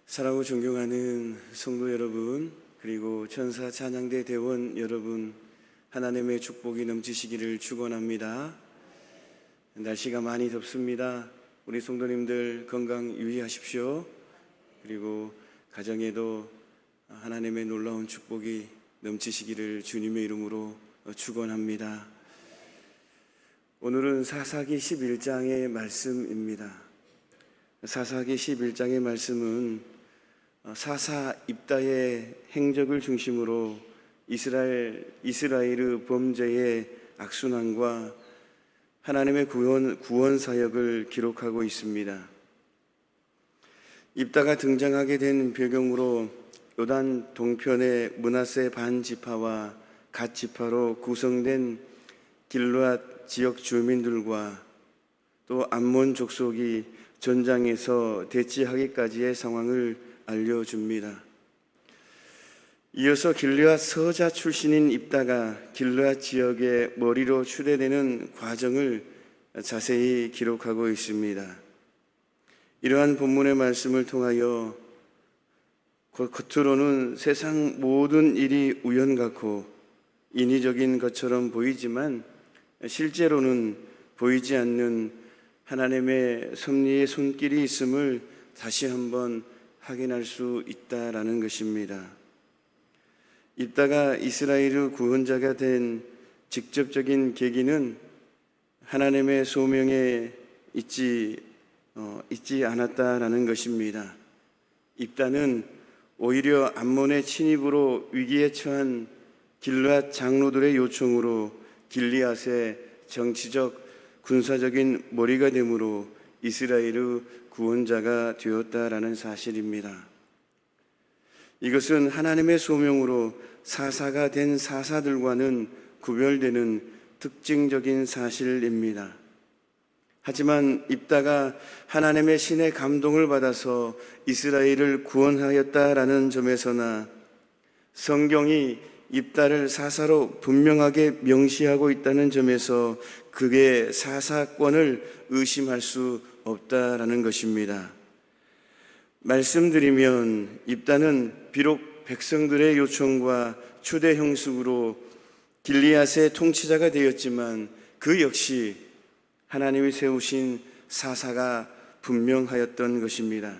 사랑하고 존경하는 성도 여러분, 그리고 천사 찬양대 대원 여러분, 하나님의 축복이 넘치시기를 축원합니다. 날씨가 많이 덥습니다. 우리 성도님들 건강 유의하십시오. 그리고 가정에도 하나님의 놀라운 축복이 넘치시기를 주님의 이름으로 축원합니다. 오늘은 사사기 11장의 말씀입니다. 사사기 11장의 말씀은 사사 입다의 행적을 중심으로 이스라엘의 범죄의 악순환과 하나님의 구원 사역을 기록하고 있습니다. 입다가 등장하게 된 배경으로 요단 동편의 므낫세 반 지파와 갓 지파로 구성된 길르앗 지역 주민들과 또 암몬 족속이 전장에서 대치하기까지의 상황을 알려줍니다. 이어서 길르앗 서자 출신인 입다가 길르앗 지역의 머리로 추대되는 과정을 자세히 기록하고 있습니다. 이러한 본문의 말씀을 통하여 겉으로는 세상 모든 일이 우연 같고 인위적인 것처럼 보이지만 실제로는 보이지 않는 하나님의 섭리의 손길이 있음을 다시 한번 확인할 수 있다라는 것입니다. 입다가 이스라엘의 구원자가 된 직접적인 계기는 하나님의 소명에 있지 않았다라는 것입니다. 입다는 오히려 암몬의 침입으로 위기에 처한 길르앗 장로들의 요청으로 길리앗의 정치적 군사적인 머리가 되므로 이스라엘의 구원자가 되었다라는 사실입니다. 이것은 하나님의 소명으로 사사가 된 사사들과는 구별되는 특징적인 사실입니다. 하지만 입다가 하나님의 신의 감동을 받아서 이스라엘을 구원하였다라는 점에서나 성경이 입다를 사사로 분명하게 명시하고 있다는 점에서 그의 사사권을 의심할 수 없다라는 것입니다. 말씀드리면 입다는 비록 백성들의 요청과 추대 형식으로 길리앗의 통치자가 되었지만 그 역시 하나님이 세우신 사사가 분명하였던 것입니다.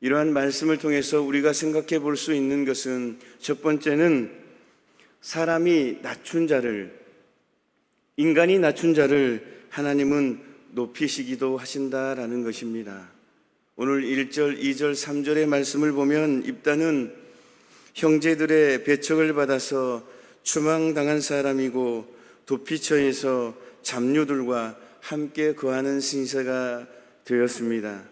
이러한 말씀을 통해서 우리가 생각해 볼 수 있는 것은 첫 번째는 인간이 낮춘 자를 하나님은 높이시기도 하신다라는 것입니다. 오늘 1절, 2절, 3절의 말씀을 보면 입다는 형제들의 배척을 받아서 추망당한 사람이고 도피처에서 잡류들과 함께 거하는 신세가 되었습니다.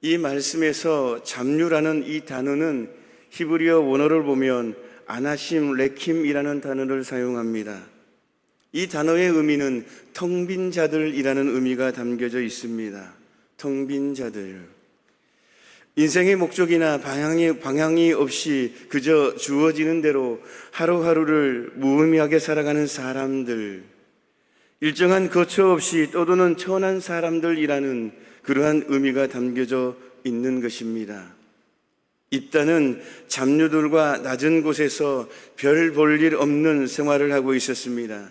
이 말씀에서 잡류라는 이 단어는 히브리어 원어를 보면 아나심 레킴이라는 단어를 사용합니다. 이 단어의 의미는 텅 빈 자들이라는 의미가 담겨져 있습니다. 텅 빈 자들. 인생의 목적이나 방향이 없이 그저 주어지는 대로 하루하루를 무의미하게 살아가는 사람들, 일정한 거처 없이 떠도는 천한 사람들이라는 그러한 의미가 담겨져 있는 것입니다. 입다는 잡류들과 낮은 곳에서 별 볼 일 없는 생활을 하고 있었습니다.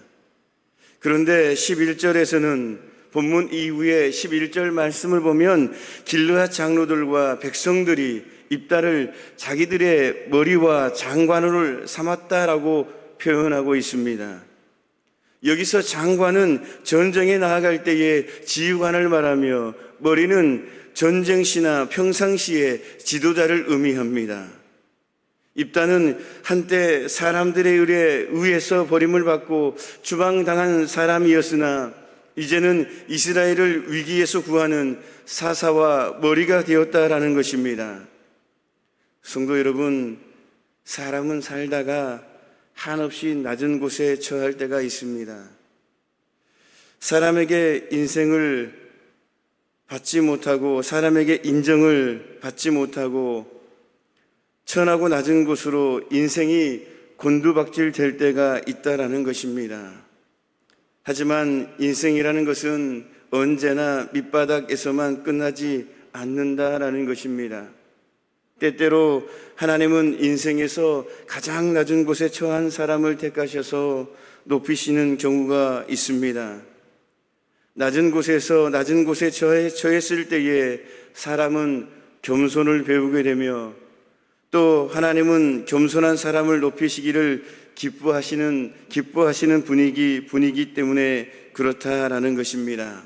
그런데 11절에서는 본문 이후에 11절 말씀을 보면 길르앗 장로들과 백성들이 입다를 자기들의 머리와 장관을 삼았다라고 표현하고 있습니다. 여기서 장관은 전쟁에 나아갈 때의 지휘관을 말하며 머리는 전쟁시나 평상시의 지도자를 의미합니다. 입다는 한때 사람들의 의해서 버림을 받고 추방당한 사람이었으나 이제는 이스라엘을 위기에서 구하는 사사와 머리가 되었다라는 것입니다. 성도 여러분, 사람은 살다가 한없이 낮은 곳에 처할 때가 있습니다. 사람에게 인생을 받지 못하고 사람에게 인정을 받지 못하고 천하고 낮은 곳으로 인생이 곤두박질 될 때가 있다라는 것입니다. 하지만 인생이라는 것은 언제나 밑바닥에서만 끝나지 않는다라는 것입니다. 때때로 하나님은 인생에서 가장 낮은 곳에 처한 사람을 택하셔서 높이시는 경우가 있습니다. 낮은 곳에 처했을 때에 사람은 겸손을 배우게 되며 또 하나님은 겸손한 사람을 높이시기를 기뻐하시는 분이기 때문에 그렇다라는 것입니다.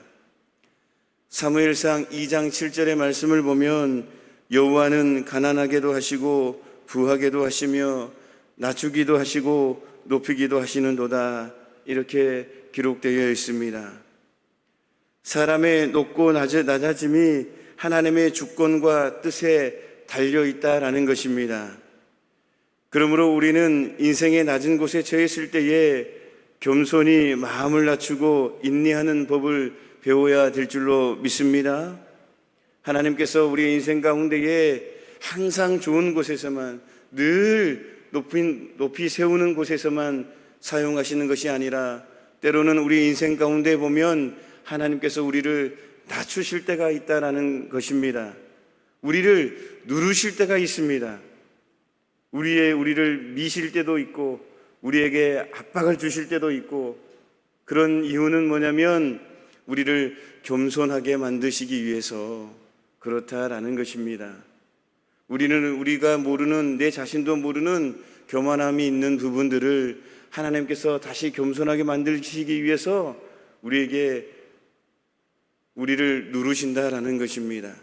사무엘상 2장 7절의 말씀을 보면 여호와는 가난하게도 하시고 부하게도 하시며 낮추기도 하시고 높이기도 하시는도다, 이렇게 기록되어 있습니다. 사람의 높고 낮아짐이 하나님의 주권과 뜻에 달려 있다라는 것입니다. 그러므로 우리는 인생의 낮은 곳에 처했을 때에 겸손히 마음을 낮추고 인내하는 법을 배워야 될 줄로 믿습니다. 하나님께서 우리의 인생 가운데에 항상 좋은 곳에서만, 늘 높이 세우는 곳에서만 사용하시는 것이 아니라 때로는 우리 인생 가운데 보면 하나님께서 우리를 낮추실 때가 있다라는 것입니다. 우리를 누르실 때가 있습니다. 우리를 미실 때도 있고 우리에게 압박을 주실 때도 있고, 그런 이유는 뭐냐면 우리를 겸손하게 만드시기 위해서 그렇다라는 것입니다. 우리가 모르는, 내 자신도 모르는 교만함이 있는 부분들을 하나님께서 다시 겸손하게 만드시기 위해서 우리를 누르신다라는 것입니다.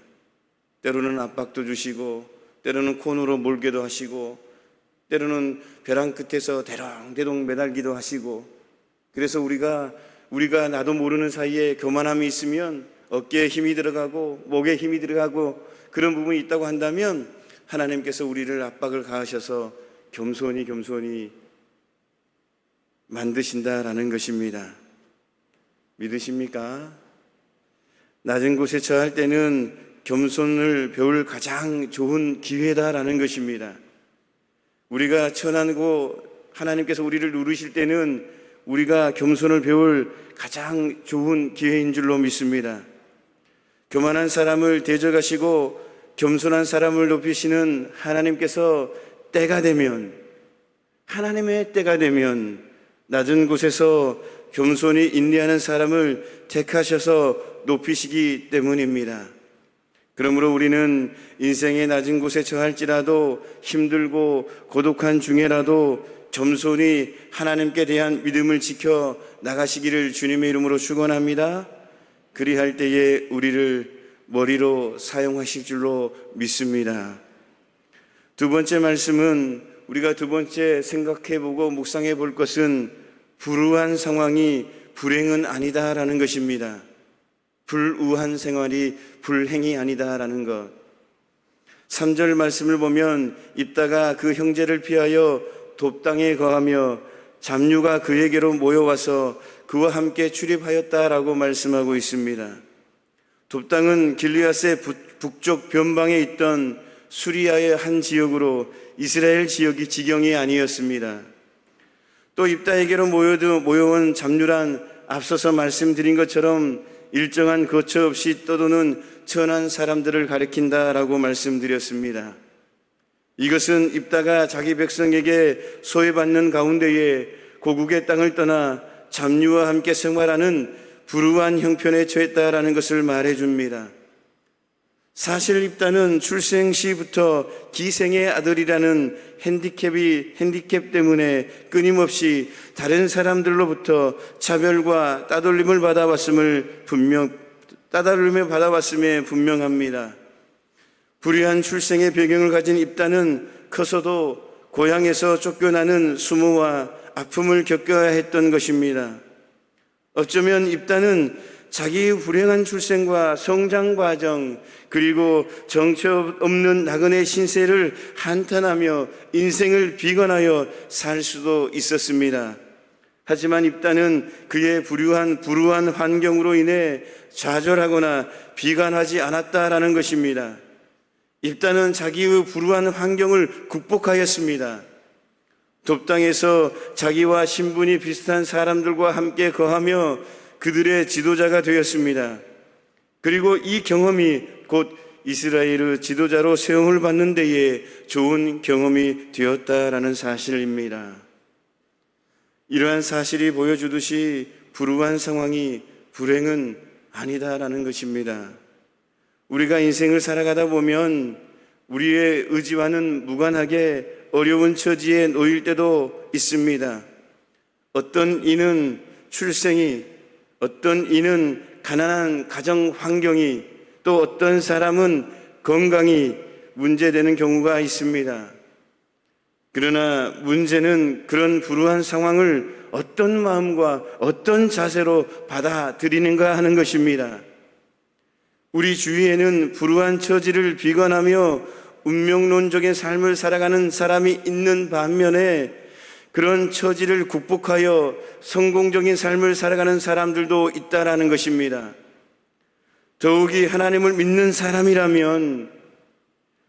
때로는 압박도 주시고 때로는 코너로 몰게도 하시고 때로는 벼랑 끝에서 대롱대롱 매달기도 하시고, 그래서 우리가 나도 모르는 사이에 교만함이 있으면 어깨에 힘이 들어가고 목에 힘이 들어가고 그런 부분이 있다고 한다면 하나님께서 우리를 압박을 가하셔서 겸손히 만드신다라는 것입니다. 믿으십니까? 낮은 곳에 처할 때는 겸손을 배울 가장 좋은 기회다라는 것입니다. 우리가 천하고 하나님께서 우리를 누르실 때는 우리가 겸손을 배울 가장 좋은 기회인 줄로 믿습니다. 교만한 사람을 대적하시고 겸손한 사람을 높이시는 하나님께서 하나님의 때가 되면 낮은 곳에서 겸손히 인내하는 사람을 택하셔서 높이시기 때문입니다. 그러므로 우리는 인생의 낮은 곳에 처할지라도, 힘들고 고독한 중에라도 겸손히 하나님께 대한 믿음을 지켜 나가시기를 주님의 이름으로 축원합니다. 그리할 때에 우리를 머리로 사용하실 줄로 믿습니다. 두 번째 말씀은, 우리가 두 번째 생각해보고 묵상해 볼 것은 불우한 상황이 불행은 아니다라는 것입니다. 불우한 생활이 불행이 아니다라는 것. 3절 말씀을 보면 입다가 그 형제를 피하여 돕당에 거하며 잡류가 그에게로 모여와서 그와 함께 출입하였다라고 말씀하고 있습니다. 돕당은 길르앗의 북쪽 변방에 있던 수리아의 한 지역으로 이스라엘 지경이 아니었습니다. 또 입다에게로 모여온 잡류란 앞서서 말씀드린 것처럼 일정한 거처 없이 떠도는 천한 사람들을 가리킨다라고 말씀드렸습니다. 이것은 입다가 자기 백성에게 소외받는 가운데에 고국의 땅을 떠나 잡류와 함께 생활하는 불우한 형편에 처했다라는 것을 말해줍니다. 사실 입다는 출생 시부터 기생의 아들이라는 핸디캡 때문에 끊임없이 다른 사람들로부터 차별과 따돌림을 받아왔음에 분명합니다. 불의한 출생의 배경을 가진 입다는 커서도 고향에서 쫓겨나는 수모와 아픔을 겪어야 했던 것입니다. 어쩌면 입다는 자기의 불행한 출생과 성장 과정, 그리고 정처 없는 나그네 신세를 한탄하며 인생을 비관하여 살 수도 있었습니다. 하지만 입다는 그의 불우한 환경으로 인해 좌절하거나 비관하지 않았다라는 것입니다. 입다는 자기의 불우한 환경을 극복하였습니다. 돕당에서 자기와 신분이 비슷한 사람들과 함께 거하며 그들의 지도자가 되었습니다. 그리고 이 경험이 곧 이스라엘의 지도자로 세움을 받는 데에 좋은 경험이 되었다라는 사실입니다. 이러한 사실이 보여주듯이 불우한 상황이 불행은 아니다라는 것입니다. 우리가 인생을 살아가다 보면 우리의 의지와는 무관하게 어려운 처지에 놓일 때도 있습니다. 어떤 이는 출생이, 어떤 이는 가난한 가정 환경이, 또 어떤 사람은 건강이 문제되는 경우가 있습니다. 그러나 문제는 그런 불우한 상황을 어떤 마음과 어떤 자세로 받아들이는가 하는 것입니다. 우리 주위에는 불우한 처지를 비관하며 운명론적인 삶을 살아가는 사람이 있는 반면에 그런 처지를 극복하여 성공적인 삶을 살아가는 사람들도 있다라는 것입니다. 더욱이 하나님을 믿는 사람이라면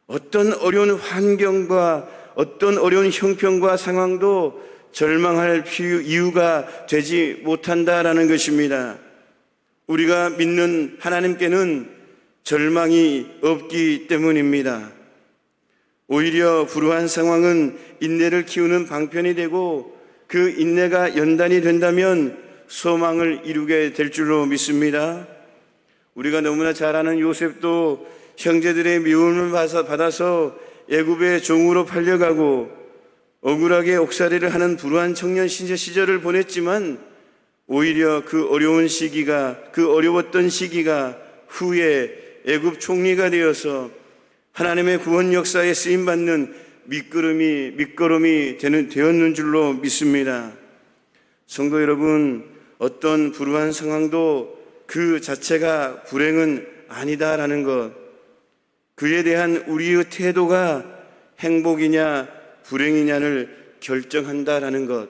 어떤 어려운 환경과 어떤 어려운 형편과 상황도 절망할 이유가 되지 못한다라는 것입니다. 우리가 믿는 하나님께는 절망이 없기 때문입니다. 오히려 불우한 상황은 인내를 키우는 방편이 되고 그 인내가 연단이 된다면 소망을 이루게 될 줄로 믿습니다. 우리가 너무나 잘 아는 요셉도 형제들의 미움을 받아서 애굽의 종으로 팔려가고 억울하게 옥살이를 하는 불우한 청년 시절을 보냈지만 오히려 그 어려웠던 시기가 후에 애굽 총리가 되어서 하나님의 구원 역사에 쓰임받는 밑거름이 되었는 줄로 믿습니다. 성도 여러분, 어떤 불우한 상황도 그 자체가 불행은 아니다라는 것, 그에 대한 우리의 태도가 행복이냐 불행이냐를 결정한다라는 것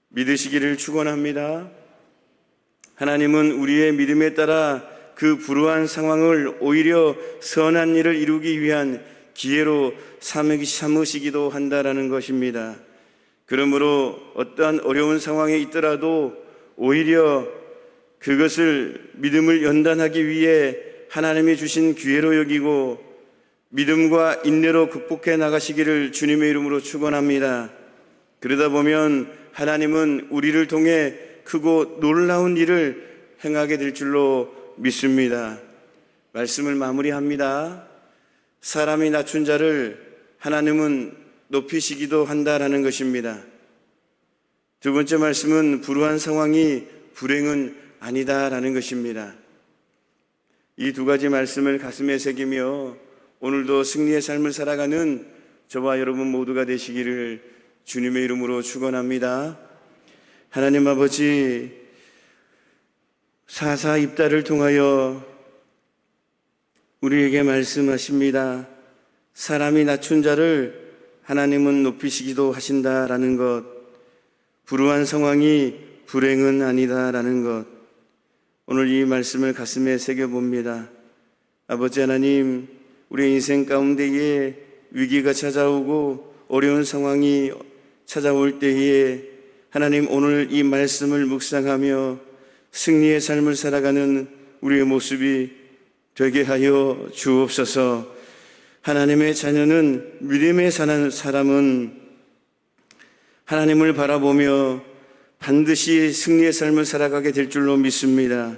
믿으시기를 축원합니다. 하나님은 우리의 믿음에 따라 그 불우한 상황을 오히려 선한 일을 이루기 위한 기회로 삼으시기도 한다라는 것입니다. 그러므로 어떠한 어려운 상황에 있더라도 오히려 그것을 믿음을 연단하기 위해 하나님이 주신 기회로 여기고 믿음과 인내로 극복해 나가시기를 주님의 이름으로 축원합니다. 그러다 보면 하나님은 우리를 통해 크고 놀라운 일을 행하게 될 줄로 믿습니다. 말씀을 마무리합니다. 사람이 낮춘 자를 하나님은 높이시기도 한다라는 것입니다. 두 번째 말씀은 불우한 상황이 불행은 아니다라는 것입니다. 이 두 가지 말씀을 가슴에 새기며 오늘도 승리의 삶을 살아가는 저와 여러분 모두가 되시기를 주님의 이름으로 축원합니다. 하나님 아버지, 사사 입다를 통하여 우리에게 말씀하십니다. 사람이 낮춘 자를 하나님은 높이시기도 하신다라는 것, 불우한 상황이 불행은 아니다라는 것, 오늘 이 말씀을 가슴에 새겨봅니다. 아버지 하나님, 우리 인생 가운데에 위기가 찾아오고 어려운 상황이 찾아올 때에 하나님 오늘 이 말씀을 묵상하며 승리의 삶을 살아가는 우리의 모습이 되게 하여 주옵소서. 하나님의 자녀는 믿음에 사는 사람은 하나님을 바라보며 반드시 승리의 삶을 살아가게 될 줄로 믿습니다.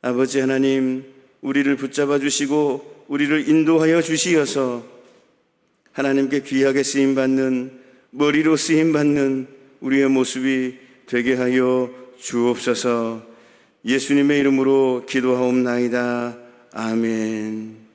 아버지 하나님, 우리를 붙잡아 주시고 우리를 인도하여 주시어서 하나님께 귀하게 쓰임받는, 머리로 쓰임받는 우리의 모습이 되게 하여 주옵소서. 예수님의 이름으로 기도하옵나이다. 아멘.